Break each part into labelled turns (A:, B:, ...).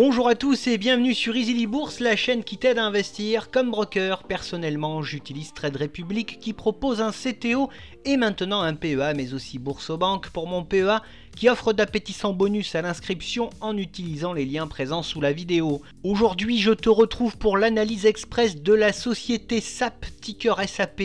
A: Bonjour à tous et bienvenue sur Easily Bourse, la chaîne qui t'aide à investir. Comme broker, personnellement, j'utilise Trade Republic qui propose un CTO et maintenant un PEA, mais aussi Boursobank pour mon PEA qui offre d'appétissants bonus à l'inscription en utilisant les liens présents sous la vidéo. Aujourd'hui, je te retrouve pour l'analyse express de la société SAP, ticker SAP.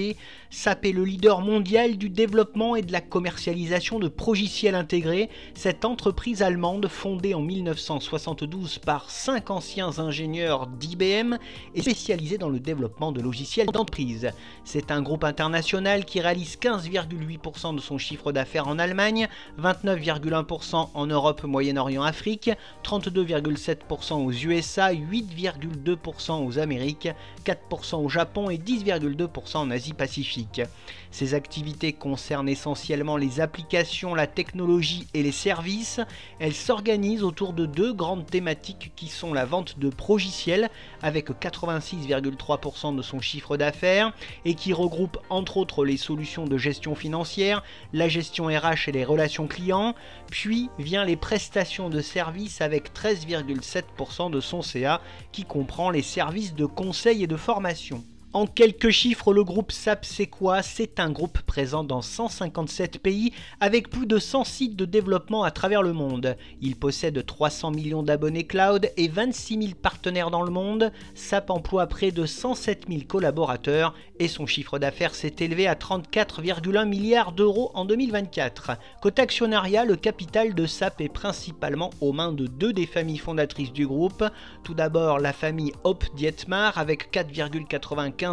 A: SAP est le leader mondial du développement et de la commercialisation de logiciels intégrés. Cette entreprise allemande, fondée en 1972 par 5 anciens ingénieurs d'IBM, est spécialisée dans le développement de logiciels d'entreprise. C'est un groupe international qui réalise 15,8% de son chiffre d'affaires en Allemagne, 29,1% en Europe, Moyen-Orient, Afrique, 32,7% aux USA, 8,2% aux Amériques, 4% au Japon et 10,2% en Asie-Pacifique. Ces activités concernent essentiellement les applications, la technologie et les services. Elles s'organisent autour de deux grandes thématiques qui sont la vente de logiciels avec 86,3% de son chiffre d'affaires et qui regroupe entre autres les solutions de gestion financière, la gestion RH et les relations clients, puis vient les prestations de services avec 13,7% de son CA qui comprend les services de conseil et de formation. En quelques chiffres, le groupe SAP c'est quoi? C'est un groupe présent dans 157 pays avec plus de 100 sites de développement à travers le monde. Il possède 300 millions d'abonnés cloud et 26 000 partenaires dans le monde. SAP emploie près de 107 000 collaborateurs et son chiffre d'affaires s'est élevé à 34,1 milliards d'euros en 2024. Côté actionnariat, le capital de SAP est principalement aux mains de deux des familles fondatrices du groupe. Tout d'abord la famille Hopp-Dietmar avec 4,95%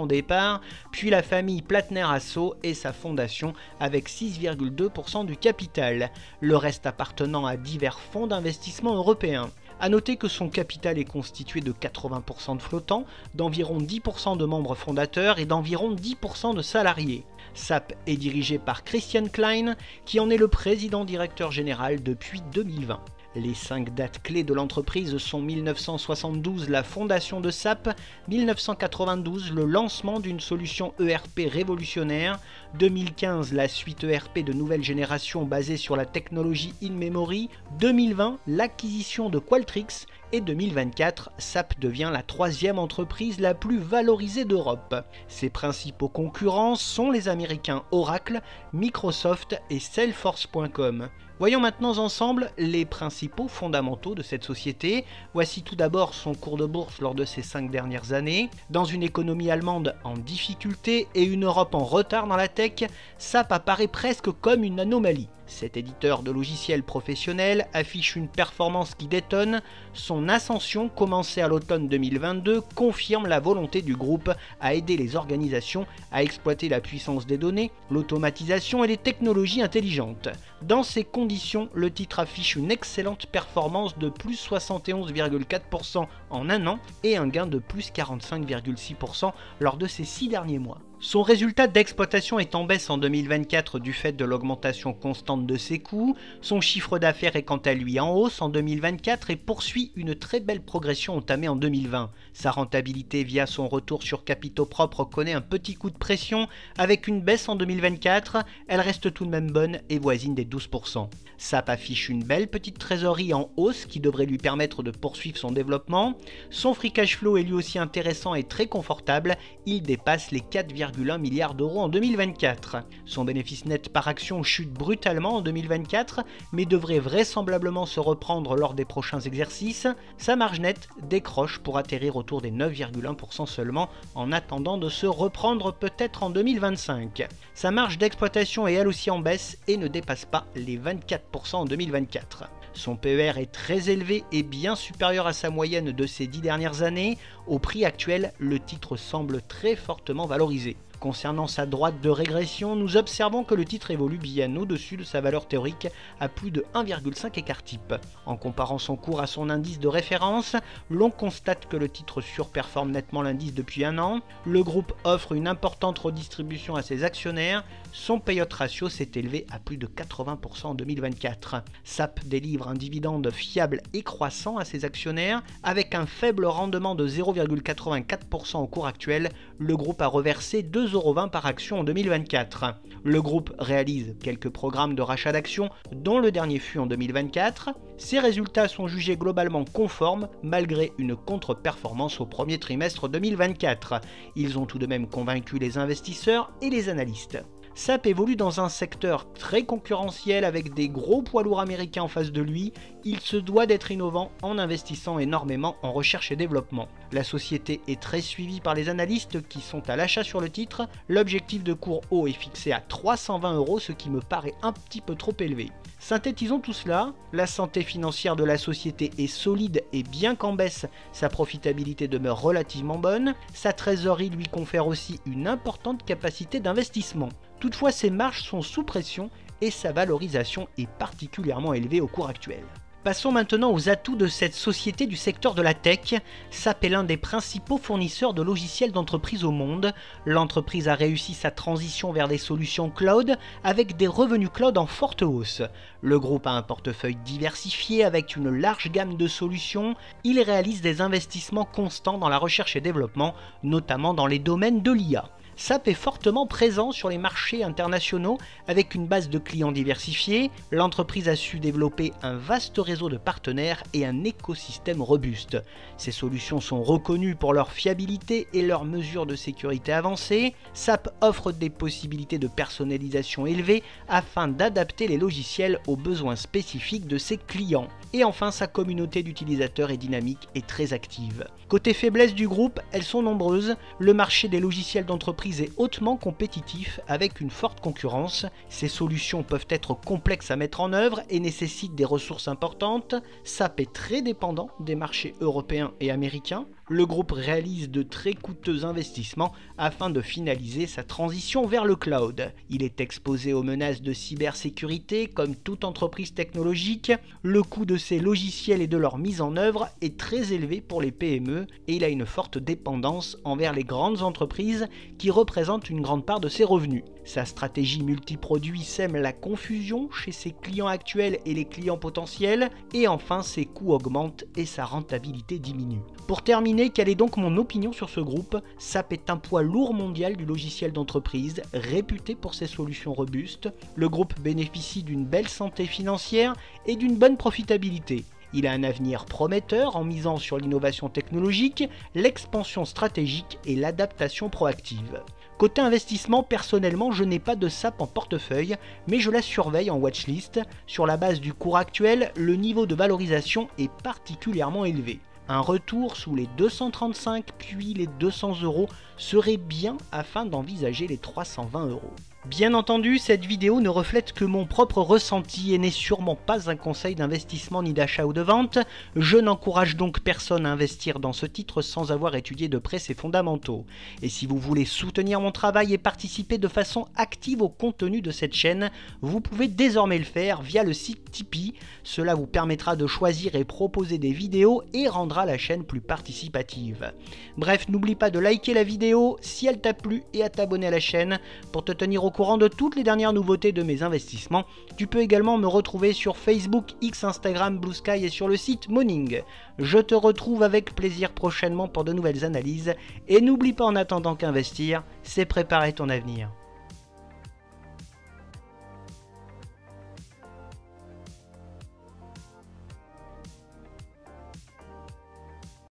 A: des parts, puis la famille Plattner-Asso et sa fondation avec 6,2% du capital, le reste appartenant à divers fonds d'investissement européens. A noter que son capital est constitué de 80% de flottants, d'environ 10% de membres fondateurs et d'environ 10% de salariés. SAP est dirigé par Christian Klein, qui en est le président directeur général depuis 2020. Les 5 dates clés de l'entreprise sont 1972, la fondation de SAP, 1992, le lancement d'une solution ERP révolutionnaire, 2015, la suite ERP de nouvelle génération basée sur la technologie in-memory, 2020, l'acquisition de Qualtrics et 2024, SAP devient la troisième entreprise la plus valorisée d'Europe. Ses principaux concurrents sont les Américains Oracle, Microsoft et Salesforce.com. Voyons maintenant ensemble les principaux fondamentaux de cette société. Voici tout d'abord son cours de bourse lors de ces 5 dernières années. Dans une économie allemande en difficulté et une Europe en retard dans la tech, SAP apparaît presque comme une anomalie. Cet éditeur de logiciels professionnels affiche une performance qui détonne. Son ascension, commencée à l'automne 2022, confirme la volonté du groupe à aider les organisations à exploiter la puissance des données, l'automatisation et les technologies intelligentes. Dans ces conditions, le titre affiche une excellente performance de plus 71,4% en un an et un gain de plus 45,6% lors de ces 6 derniers mois. Son résultat d'exploitation est en baisse en 2024 du fait de l'augmentation constante de ses coûts. Son chiffre d'affaires est quant à lui en hausse en 2024 et poursuit une très belle progression entamée en 2020. Sa rentabilité via son retour sur capitaux propres connaît un petit coup de pression avec une baisse en 2024. Elle reste tout de même bonne et voisine des 12%. SAP affiche une belle petite trésorerie en hausse qui devrait lui permettre de poursuivre son développement. Son free cash flow est lui aussi intéressant et très confortable. Il dépasse les 4,1 milliards d'euros en 2024. Son bénéfice net par action chute brutalement en 2024, mais devrait vraisemblablement se reprendre lors des prochains exercices. Sa marge nette décroche pour atterrir autour des 9,1% seulement en attendant de se reprendre peut-être en 2025. Sa marge d'exploitation est elle aussi en baisse et ne dépasse pas les 24% en 2024. Son PER est très élevé et bien supérieur à sa moyenne de ces 10 dernières années. Au prix actuel, le titre semble très fortement valorisé. Concernant sa droite de régression, nous observons que le titre évolue bien au-dessus de sa valeur théorique à plus de 1,5 écart type. En comparant son cours à son indice de référence, l'on constate que le titre surperforme nettement l'indice depuis un an. Le groupe offre une importante redistribution à ses actionnaires, son payout ratio s'est élevé à plus de 80% en 2024. SAP délivre un dividende fiable et croissant à ses actionnaires. Avec un faible rendement de 0,84% au cours actuel, le groupe a reversé 2,20 € par action en 2024. Le groupe réalise quelques programmes de rachat d'actions, dont le dernier fut en 2024. Ces résultats sont jugés globalement conformes malgré une contre-performance au premier trimestre 2024. Ils ont tout de même convaincu les investisseurs et les analystes. SAP évolue dans un secteur très concurrentiel avec des gros poids lourds américains en face de lui. Il se doit d'être innovant en investissant énormément en recherche et développement. La société est très suivie par les analystes qui sont à l'achat sur le titre. L'objectif de cours haut est fixé à 320 €, ce qui me paraît un petit peu trop élevé. Synthétisons tout cela, la santé financière de la société est solide et bien qu'en baisse, sa profitabilité demeure relativement bonne. Sa trésorerie lui confère aussi une importante capacité d'investissement. Toutefois, ses marges sont sous pression et sa valorisation est particulièrement élevée au cours actuel. Passons maintenant aux atouts de cette société du secteur de la tech. SAP est l'un des principaux fournisseurs de logiciels d'entreprise au monde. L'entreprise a réussi sa transition vers des solutions cloud avec des revenus cloud en forte hausse. Le groupe a un portefeuille diversifié avec une large gamme de solutions. Il réalise des investissements constants dans la recherche et développement, notamment dans les domaines de l'IA. SAP est fortement présent sur les marchés internationaux avec une base de clients diversifiée. L'entreprise a su développer un vaste réseau de partenaires et un écosystème robuste. Ces solutions sont reconnues pour leur fiabilité et leurs mesures de sécurité avancées. SAP offre des possibilités de personnalisation élevées afin d'adapter les logiciels aux besoins spécifiques de ses clients. Et enfin, sa communauté d'utilisateurs est dynamique et très active. Côté faiblesse du groupe, elles sont nombreuses. Le marché des logiciels d'entreprise est hautement compétitif avec une forte concurrence. Ces solutions peuvent être complexes à mettre en œuvre et nécessitent des ressources importantes. SAP est très dépendant des marchés européens et américains. Le groupe réalise de très coûteux investissements afin de finaliser sa transition vers le cloud. Il est exposé aux menaces de cybersécurité comme toute entreprise technologique. Le coût de ses logiciels et de leur mise en œuvre est très élevé pour les PME et il a une forte dépendance envers les grandes entreprises qui représentent une grande part de ses revenus. Sa stratégie multiproduit sème la confusion chez ses clients actuels et les clients potentiels. Et enfin, ses coûts augmentent et sa rentabilité diminue. Pour terminer, quelle est donc mon opinion sur ce groupe? SAP est un poids lourd mondial du logiciel d'entreprise, réputé pour ses solutions robustes. Le groupe bénéficie d'une belle santé financière et d'une bonne profitabilité. Il a un avenir prometteur en misant sur l'innovation technologique, l'expansion stratégique et l'adaptation proactive. Côté investissement, personnellement, je n'ai pas de SAP en portefeuille, mais je la surveille en watchlist. Sur la base du cours actuel, le niveau de valorisation est particulièrement élevé. Un retour sous les 235 puis les 200 € serait bien afin d'envisager les 320 €. Bien entendu, cette vidéo ne reflète que mon propre ressenti et n'est sûrement pas un conseil d'investissement ni d'achat ou de vente. Je n'encourage donc personne à investir dans ce titre sans avoir étudié de près ses fondamentaux. Et si vous voulez soutenir mon travail et participer de façon active au contenu de cette chaîne, vous pouvez désormais le faire via le site Tipeee. Cela vous permettra de choisir et proposer des vidéos et rendra la chaîne plus participative. Bref, n'oublie pas de liker la vidéo si elle t'a plu et à t'abonner à la chaîne pour te tenir au courant de toutes les dernières nouveautés de mes investissements. Tu peux également me retrouver sur Facebook, X, Instagram, Blue Sky et sur le site Moning. Je te retrouve avec plaisir prochainement pour de nouvelles analyses et n'oublie pas en attendant qu'investir, c'est préparer ton avenir.